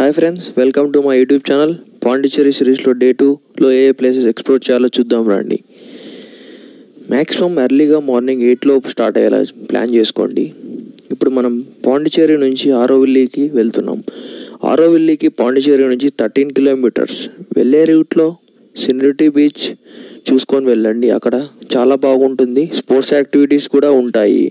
Hi friends, welcome to my YouTube channel. Pondicherry సిరీస్లో day 2లో ఏ places explore చేయాలో చూద్దాం రండి. మ్యాక్సిమం ఎర్లీగా మార్నింగ్ 8 లోపు స్టార్ట్ అయ్యేలా ప్లాన్ చేసుకోండి. ఇప్పుడు మనం పాండిచ్చేరి నుంచి ఆరోవిల్లికి వెళ్తున్నాం. ఆరోవిల్లికి పాండిచ్చేరి నుంచి 13 కిలోమీటర్స్. వెళ్ళే రూట్లో సినరిటీ బీచ్ చూసుకొని వెళ్ళండి. అక్కడ చాలా బాగుంటుంది. స్పోర్ట్స్ యాక్టివిటీస్ కూడా ఉంటాయి.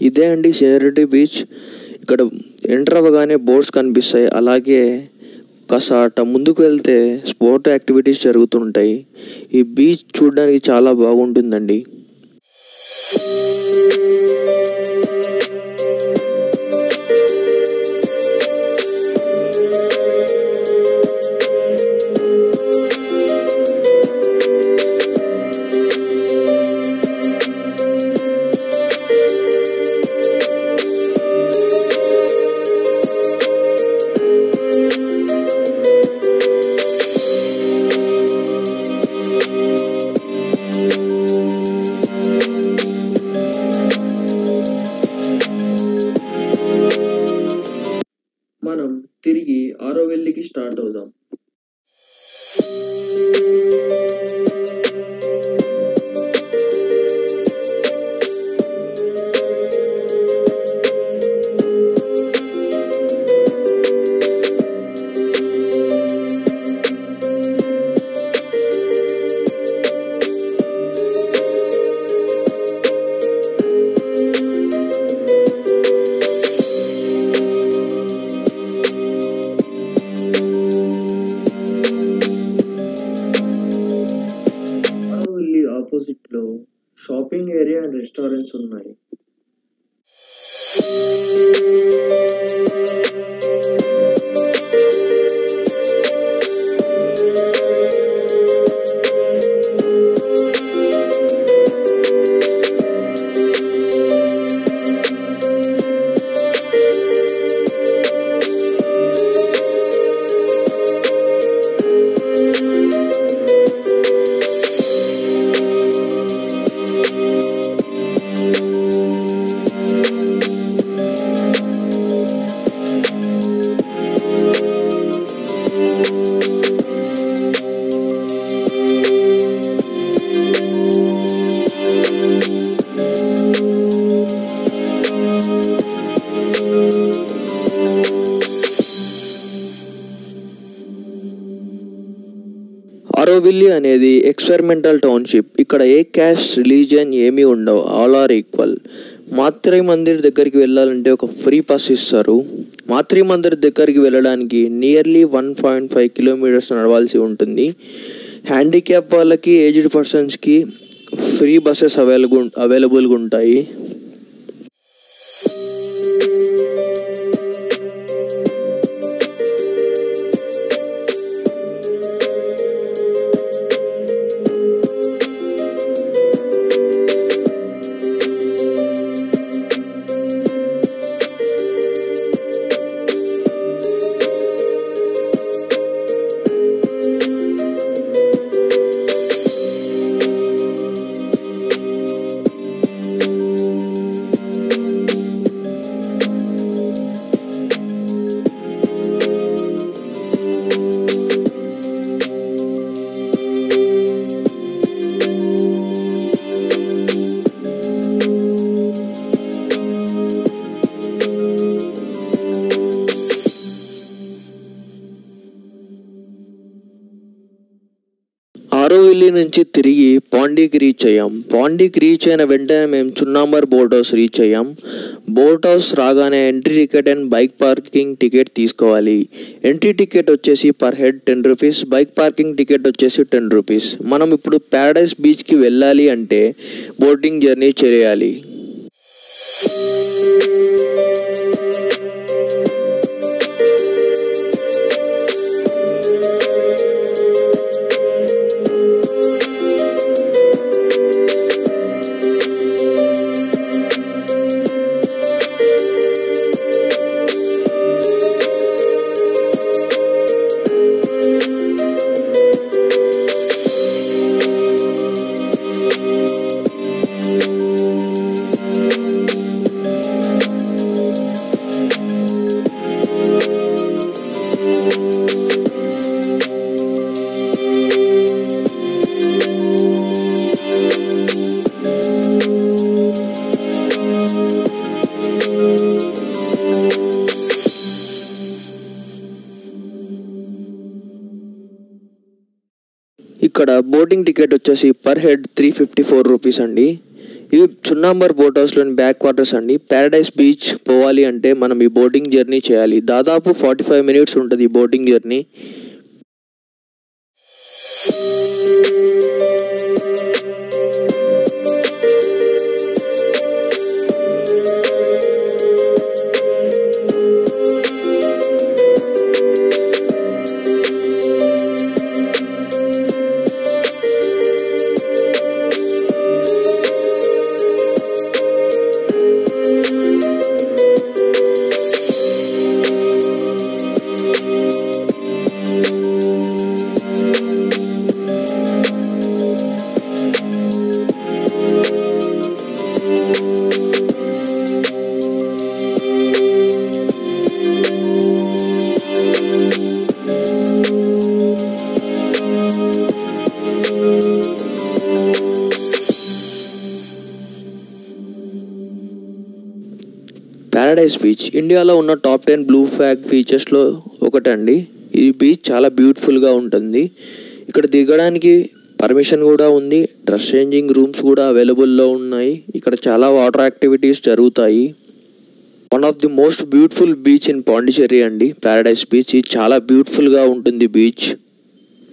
ఇదే అండి సినరిటీ బీచ్. ఇక్కడ ఎంటర్ అవ్వగానే బోట్స్ కనిపిస్తాయి. అలాగే కాస్త ముందుకు వెళ్తే స్పోర్ట్ యాక్టివిటీస్ జరుగుతుంటాయి. ఈ బీచ్ చూడడానికి చాలా బాగుంటుందండి. మనం తిరిగి ఆరోవిల్లికి స్టార్ట్ అవుదాం. ఆపోజిట్ లో షాపింగ్ ఏరియా అండ్ రెస్టారెంట్స్ ఉన్నాయి. ఆరోవిల్లి అనేది ఎక్స్పెరిమెంటల్ టౌన్షిప్. ఇక్కడ ఏ క్యాస్ట్ రిలీజియన్ ఏమీ ఉండవు. All are equal. Matri Mandir దగ్గరికి వెళ్ళాలంటే ఒక ఫ్రీ పాస్ ఇస్తారు. మాత్రి మందిర్ దగ్గరికి వెళ్ళడానికి నియర్లీ 1.5 కిలోమీటర్స్ నడవాల్సి ఉంటుంది. హ్యాండిక్యాప్ వాళ్ళకి, ఏజ్డ్ పర్సన్స్కి ఫ్రీ బస్సెస్ అవైలబుల్గా ఉంటాయి. నుంచి తిరిగి పాండీకి రీచ్ అయ్యాం. పాండీకి రీచ్ అయిన వెంటనే మేము చున్నాంబర్ బోట్ హౌస్ రీచ్ అయ్యాం. బోట్ హౌస్ రాగానే entry ticket and bike parking ticket తీసుకోవాలి. ఎంట్రీ టికెట్ వచ్చేసి per head 10 rupees, bike parking ticket వచ్చేసి 10 రూపీస్. మనం ఇప్పుడు ప్యారడైస్ బీచ్కి వెళ్ళాలి అంటే బోటింగ్ జర్నీ చేయాలి. ఇక్కడ బోటింగ్ టికెట్ వచ్చేసి పర్ హెడ్ 354 రూపీస్ అండి. ఇది చున్నాంబర్ బోట్ హౌస్లోని బ్యాక్ క్వార్టర్స్ అండి. ప్యారడైస్ బీచ్ పోవాలి అంటే మనం ఈ బోటింగ్ జర్నీ చేయాలి. దాదాపు 45 మినిట్స్ ఉంటుంది ఈ బోటింగ్ జర్నీ. ప్యారడైస్ బీచ్ ఇండియాలో ఉన్న టాప్ 10 బ్లూ ఫ్లాగ్ బీచెస్లో ఒకటండి. ఈ బీచ్ చాలా బ్యూటిఫుల్గా ఉంటుంది. ఇక్కడ దిగడానికి పర్మిషన్ కూడా ఉంది. డ్రెస్ చేంజింగ్ రూమ్స్ కూడా అవైలబుల్లో ఉన్నాయి. ఇక్కడ చాలా వాటర్ యాక్టివిటీస్ జరుగుతాయి. One of the most beautiful beach in Pondicherry అండి ప్యారడైస్ బీచ్. ఇది చాలా బ్యూటిఫుల్గా ఉంటుంది బీచ్.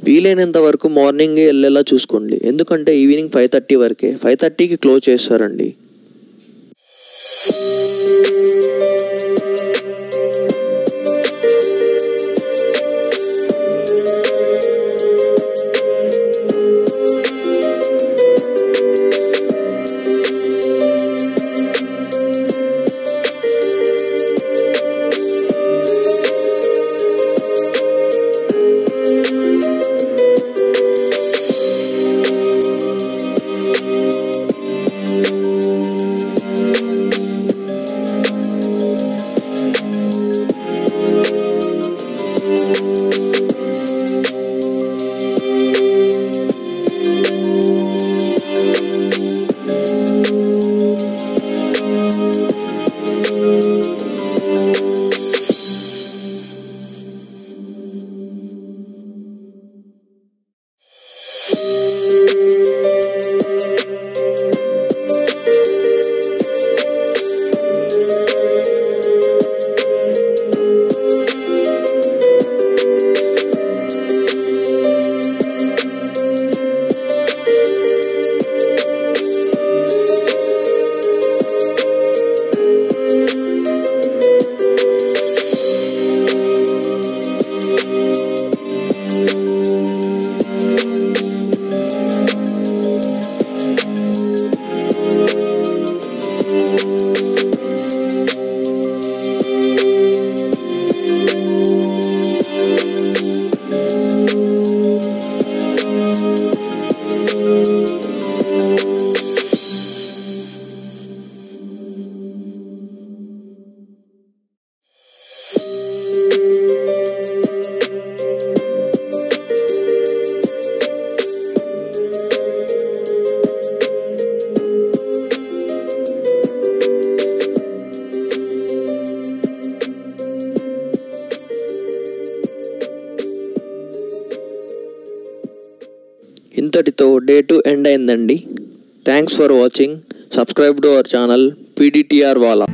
వీలైనంత వరకు మార్నింగే వెళ్ళేలా చూసుకోండి, ఎందుకంటే ఈవినింగ్ 5:30 వరకే. 5:30కి క్లోజ్ చేస్తారండి. ఇంతటితో డే 2 ఎండ్ అయిందండి. Thanks for watching. Subscribe to our channel PDTR Wala.